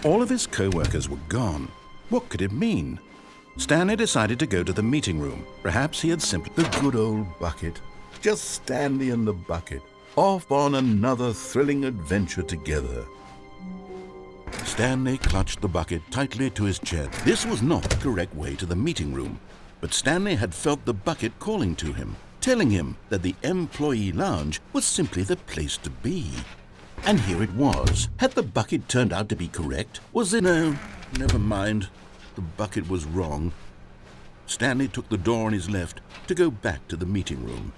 All of his co-workers were gone. What could it mean? Stanley decided to go to the meeting room. Perhaps he had simply... The good old bucket. Just Stanley and the bucket, off on another thrilling adventure together. Stanley clutched the bucket tightly to his chest. This was not the correct way to the meeting room, but Stanley had felt the bucket calling to him, telling him that the employee lounge was simply the place to be. And here it was. Had the bucket turned out to be correct? Was it? No, never mind. The bucket was wrong. Stanley took the door on his left to go back to the meeting room.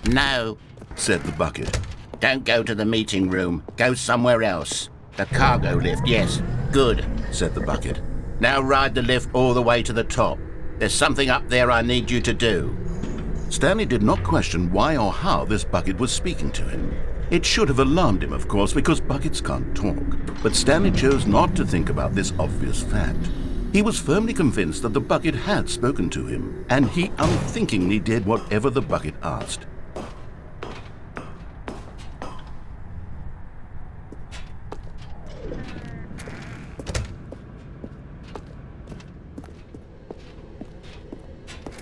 No, said the bucket. don't go to the meeting room. Go somewhere else. The cargo lift, yes. Good, said the bucket. Now ride the lift all the way to the top. There's something up there I need you to do. Stanley did not question why or how this bucket was speaking to him. It should have alarmed him, of course, because buckets can't talk. But Stanley chose not to think about this obvious fact. He was firmly convinced that the bucket had spoken to him, and he unthinkingly did whatever the bucket asked.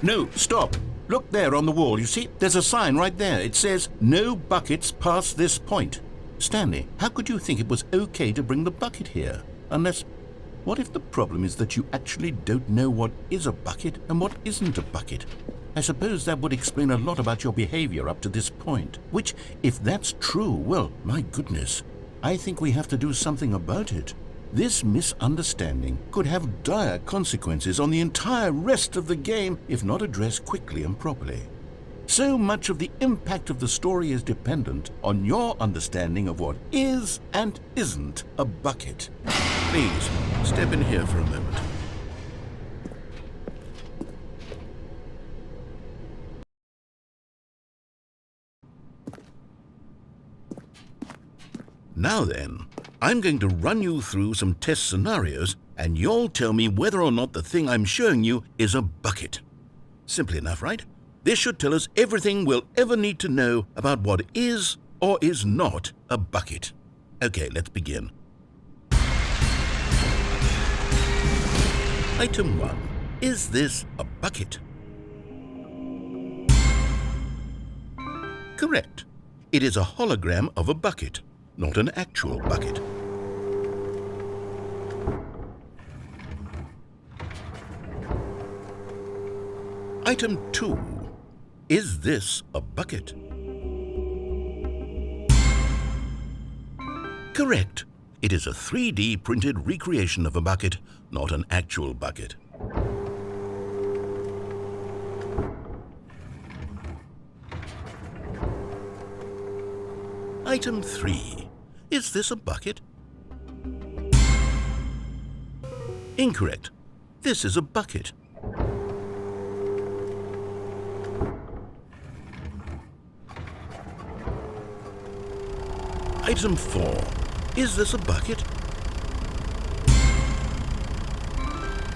No, stop. Look there on the wall. You see, there's a sign right there. It says, "No buckets past this point." Stanley, how could you think it was okay to bring the bucket here? Unless, what if the problem is that you actually don't know what is a bucket and what isn't a bucket? I suppose that would explain a lot about your behavior up to this point. Which, if that's true, well, my goodness, I think we have to do something about it. This misunderstanding could have dire consequences on the entire rest of the game if not addressed quickly and properly. So much of the impact of the story is dependent on your understanding of what is and isn't a bucket. Please, step in here for a moment. Now then, I'm going to run you through some test scenarios, and you'll tell me whether or not the thing I'm showing you is a bucket. Simple enough, right? This should tell us everything we'll ever need to know about what is or is not a bucket. Okay, let's begin. Item 1. Is this a bucket? Correct. It is a hologram of a bucket, not an actual bucket. Item 2. Is this a bucket? Correct. It is a 3D printed recreation of a bucket, not an actual bucket. Item 3. Is this a bucket? Incorrect. This is a bucket. Item 4. Is this a bucket?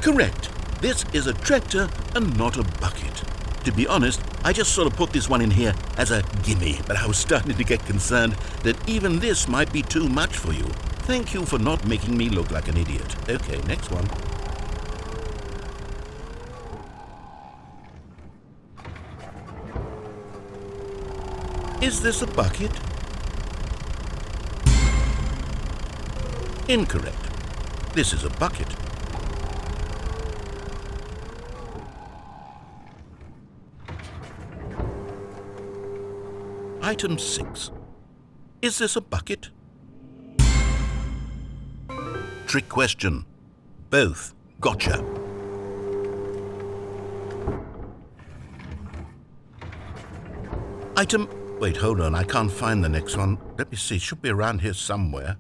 Correct. This is a tractor and not a bucket. To be honest, I just sort of put this one in here as a gimme, but I was starting to get concerned that even this might be too much for you. Thank you for not making me look like an idiot. Okay, next one. Is this a bucket? Incorrect. This is a bucket. Item 6. Is this a bucket? Trick question. Both. Gotcha. Item... Wait, hold on. I can't find the next one. Let me see. It should be around here somewhere.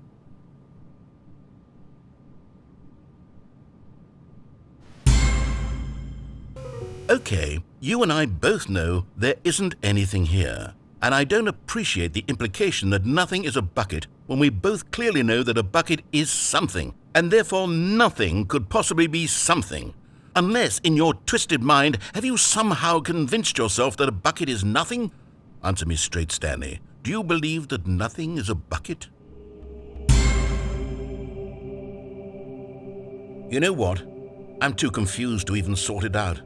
Okay, you and I both know there isn't anything here. And I don't appreciate the implication that nothing is a bucket when we both clearly know that a bucket is something, and therefore nothing could possibly be something. Unless, in your twisted mind, have you somehow convinced yourself that a bucket is nothing? Answer me straight, Stanley. Do you believe that nothing is a bucket? You know what? I'm too confused to even sort it out.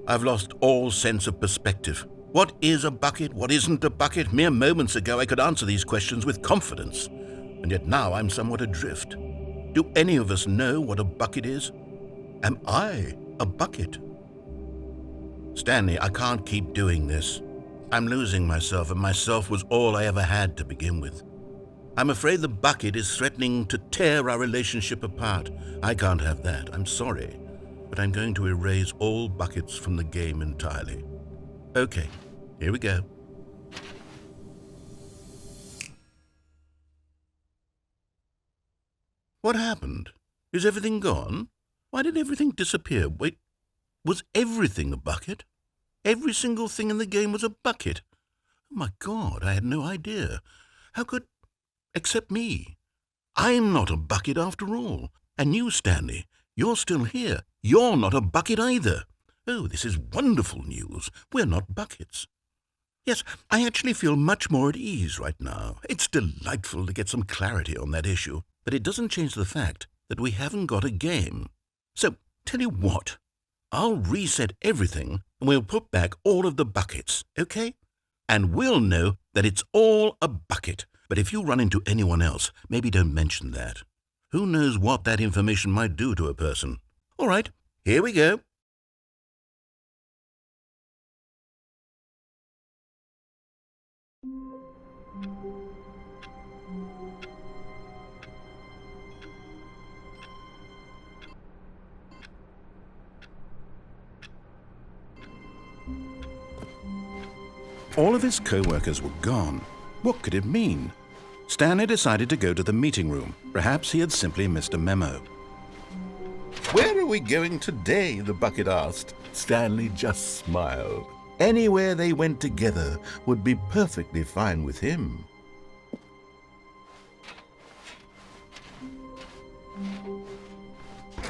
I've lost all sense of perspective. What is a bucket? What isn't a bucket? Mere moments ago I could answer these questions with confidence, and yet now I'm somewhat adrift. Do any of us know what a bucket is? Am I a bucket? Stanley, I can't keep doing this. I'm losing myself, and myself was all I ever had to begin with. I'm afraid the bucket is threatening to tear our relationship apart. I can't have that. I'm sorry, but I'm going to erase all buckets from the game entirely. Okay, here we go. What happened? Is everything gone? Why did everything disappear? Wait, was everything a bucket? Every single thing in the game was a bucket. Oh my God, I had no idea. How could... except me. I'm not a bucket after all. And you, Stanley, you're still here. You're not a bucket either. Oh, this is wonderful news. We're not buckets. Yes, I actually feel much more at ease right now. It's delightful to get some clarity on that issue, but it doesn't change the fact that we haven't got a game. So, tell you what, I'll reset everything and we'll put back all of the buckets, okay? And we'll know that it's all a bucket. But if you run into anyone else, maybe don't mention that. Who knows what that information might do to a person? All right, here we go. All of his co-workers were gone. What could it mean? Stanley decided to go to the meeting room. Perhaps he had simply missed a memo. Where are we going today? The bucket asked. Stanley just smiled. Anywhere they went together would be perfectly fine with him.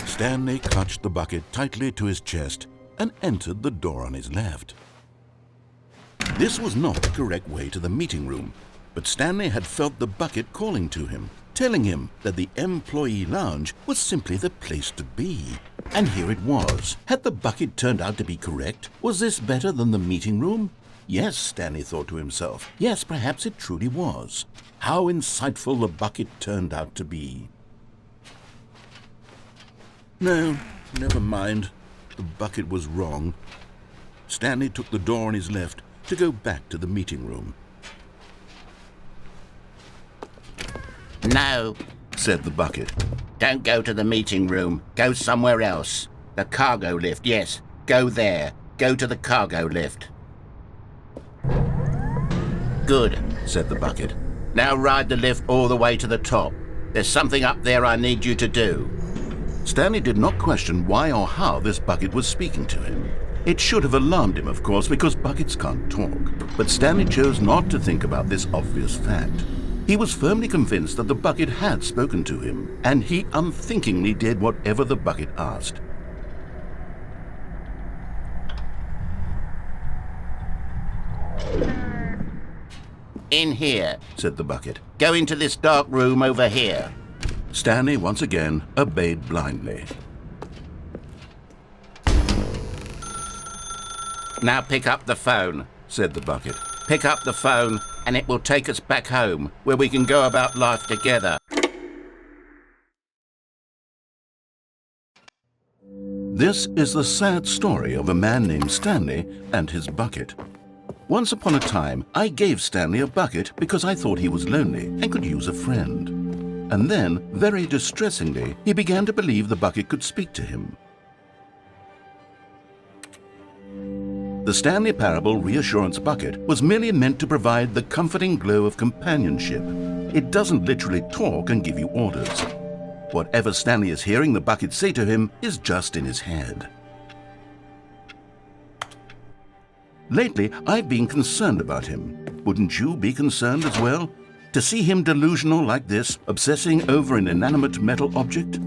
Stanley clutched the bucket tightly to his chest and entered the door on his left. This was not the correct way to the meeting room, but Stanley had felt the bucket calling to him, telling him that the employee lounge was simply the place to be. And here it was. Had the bucket turned out to be correct? Was this better than the meeting room? Yes, Stanley thought to himself. Yes, perhaps it truly was. How insightful the bucket turned out to be. No, never mind. The bucket was wrong. Stanley took the door on his left to go back to the meeting room. No, Said the bucket. don't go to the meeting room. Go somewhere else. The cargo lift, yes. Go there. Go to the cargo lift. Good, Said the bucket. now ride the lift all the way to the top. There's something up there I need you to do. Stanley did not question why or how this bucket was speaking to him. It should have alarmed him, of course, because buckets can't talk. But Stanley chose not to think about this obvious fact. He was firmly convinced that the bucket had spoken to him, and he unthinkingly did whatever the bucket asked. In here. Said the bucket. Go into this dark room over here. Stanley once again obeyed blindly. Now pick up the phone. Said the bucket. Pick up the phone and it will take us back home, where we can go about life together. This is the sad story of a man named Stanley and his bucket. Once upon a time, I gave Stanley a bucket because I thought he was lonely and could use a friend. And then, very distressingly, he began to believe the bucket could speak to him. The Stanley Parable Reassurance Bucket was merely meant to provide the comforting glow of companionship. It doesn't literally talk and give you orders. Whatever Stanley is hearing the bucket say to him is just in his head. Lately, I've been concerned about him. Wouldn't you be concerned as well? To see him delusional like this, obsessing over an inanimate metal object?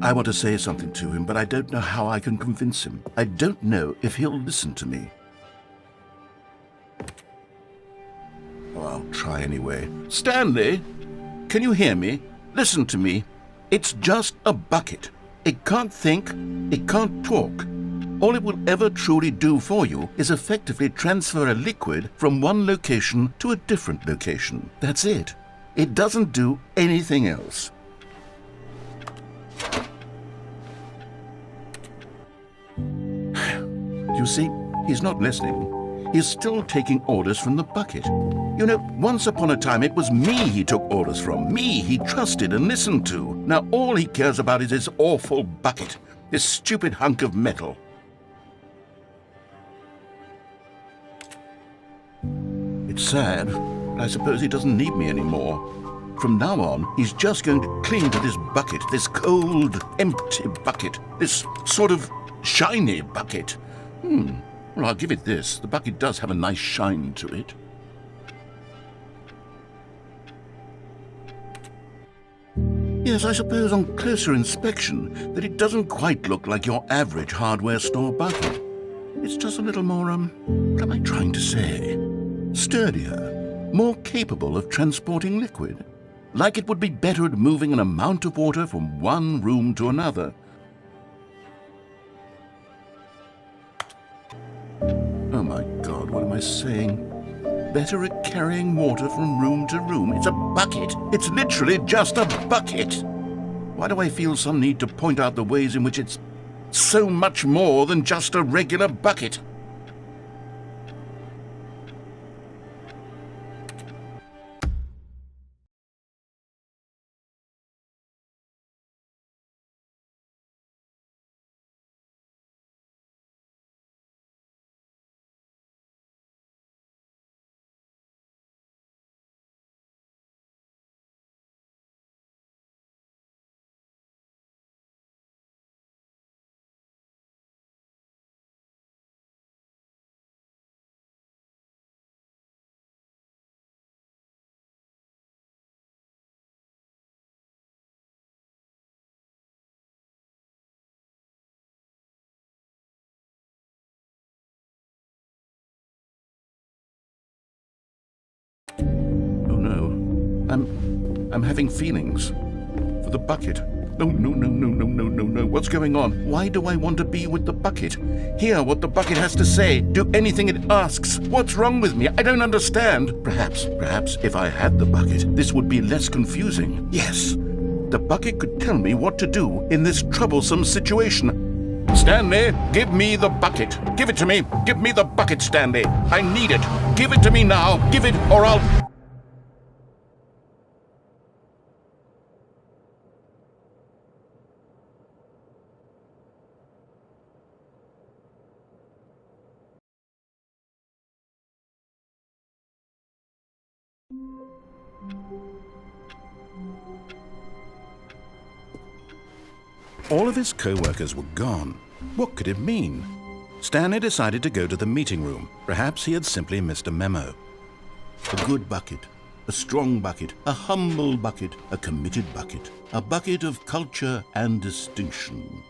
I want to say something to him, but I don't know how I can convince him. I don't know if he'll listen to me. I'll try anyway. Stanley, can you hear me? Listen to me. It's just a bucket. It can't think, it can't talk. All it will ever truly do for you is effectively transfer a liquid from one location to a different location. That's it. It doesn't do anything else. You see, he's not listening. He's still taking orders from the bucket. You know, once upon a time it was me he took orders from, me he trusted and listened to. Now all he cares about is his awful bucket, this stupid hunk of metal. It's sad, but I suppose he doesn't need me anymore. From now on, he's just going to cling to this bucket, this cold, empty bucket, this sort of shiny bucket. Well, I'll give it this. The bucket does have a nice shine to it. Yes, I suppose on closer inspection that it doesn't quite look like your average hardware store bucket. It's just a little more, what am I trying to say? Sturdier, more capable of transporting liquid. Like it would be better at moving an amount of water from one room to another. Oh my God, what am I saying? Better at carrying water from room to room. It's a bucket. It's literally just a bucket. Why do I feel some need to point out the ways in which it's so much more than just a regular bucket? Oh no, I'm having feelings for the bucket. No. What's going on? Why do I want to be with the bucket? Hear what the bucket has to say. Do anything it asks. What's wrong with me? I don't understand. Perhaps if I had the bucket, this would be less confusing. Yes, the bucket could tell me what to do in this troublesome situation. Stanley, give me the bucket. Give it to me. Give me the bucket, Stanley. I need it. Give it to me now. Give it or I'll... All of his co-workers were gone. What could it mean? Stanley decided to go to the meeting room. Perhaps he had simply missed a memo. A good bucket, a strong bucket, a humble bucket, a committed bucket, a bucket of culture and distinction.